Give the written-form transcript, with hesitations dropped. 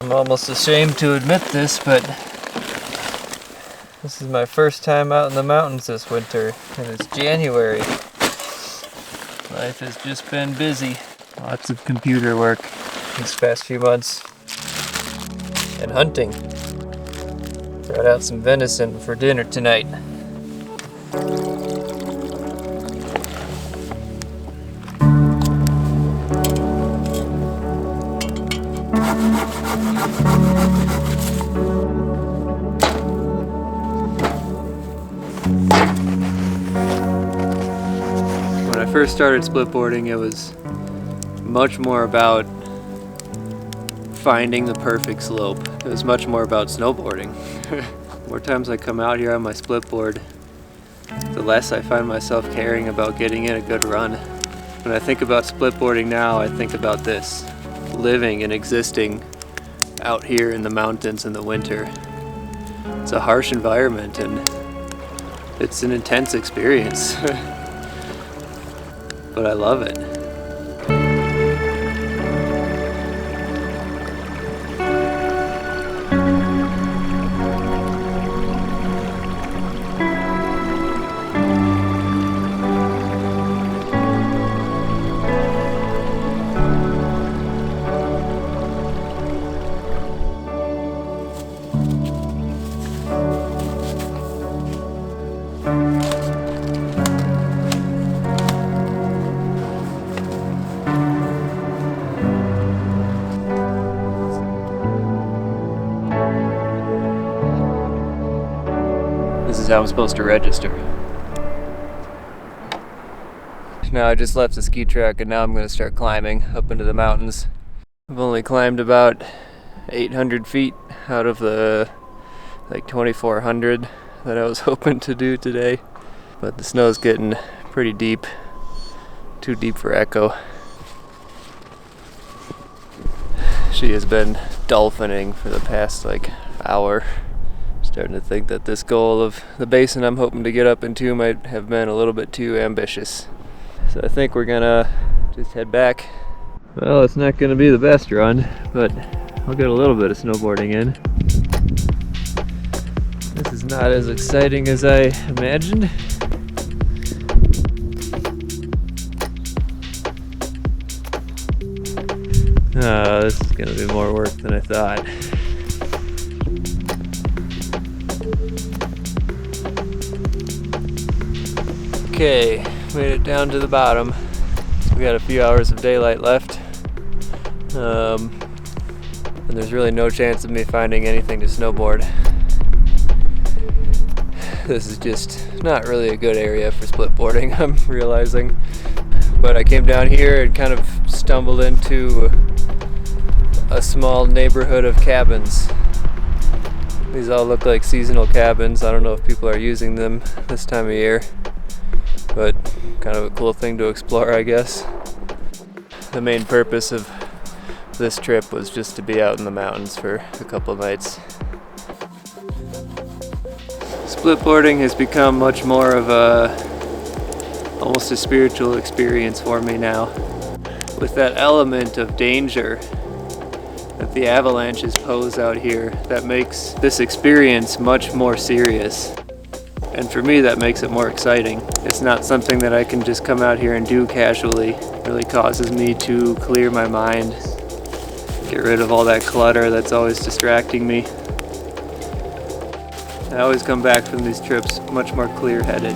I'm almost ashamed to admit this, but this is my first time out in the mountains this winter, and it's January. Life has just been busy. Lots of computer work these past few months. And hunting. Brought out some venison for dinner tonight. When I first started splitboarding, it was much more about finding the perfect slope. It was much more about snowboarding. The more times I come out here on my splitboard, the less I find myself caring about getting in a good run. When I think about splitboarding now, I think about this, living and existing out here in the mountains in the winter. It's a harsh environment and it's an intense experience, but I love it. This is how I'm supposed to register. Now I just left the ski track and now I'm going to start climbing up into the mountains. I've only climbed about 800 feet out of the like 2,400 that I was hoping to do today. But the snow's getting pretty deep, too deep for Echo. She has been dolphining for the past like hour. Starting to think that this goal of the basin I'm hoping to get up into might have been a little bit too ambitious. So I think we're gonna just head back. Well, it's not gonna be the best run, but I'll get a little bit of snowboarding in. This is not as exciting as I imagined. Oh, this is gonna be more work than I thought. Okay, made it down to the bottom. We got a few hours of daylight left. And there's really no chance of me finding anything to snowboard. This is just not really a good area for splitboarding, I'm realizing. But I came down here and kind of stumbled into a small neighborhood of cabins. These all look like seasonal cabins. I don't know if people are using them this time of year, but kind of a cool thing to explore, I guess. The main purpose of this trip was just to be out in the mountains for a couple of nights. Splitboarding has become much more of almost a spiritual experience for me now, with that element of danger that the avalanches pose out here that makes this experience much more serious. And for me, that makes it more exciting. It's not something that I can just come out here and do casually. It really causes me to clear my mind, get rid of all that clutter that's always distracting me. I always come back from these trips much more clear-headed.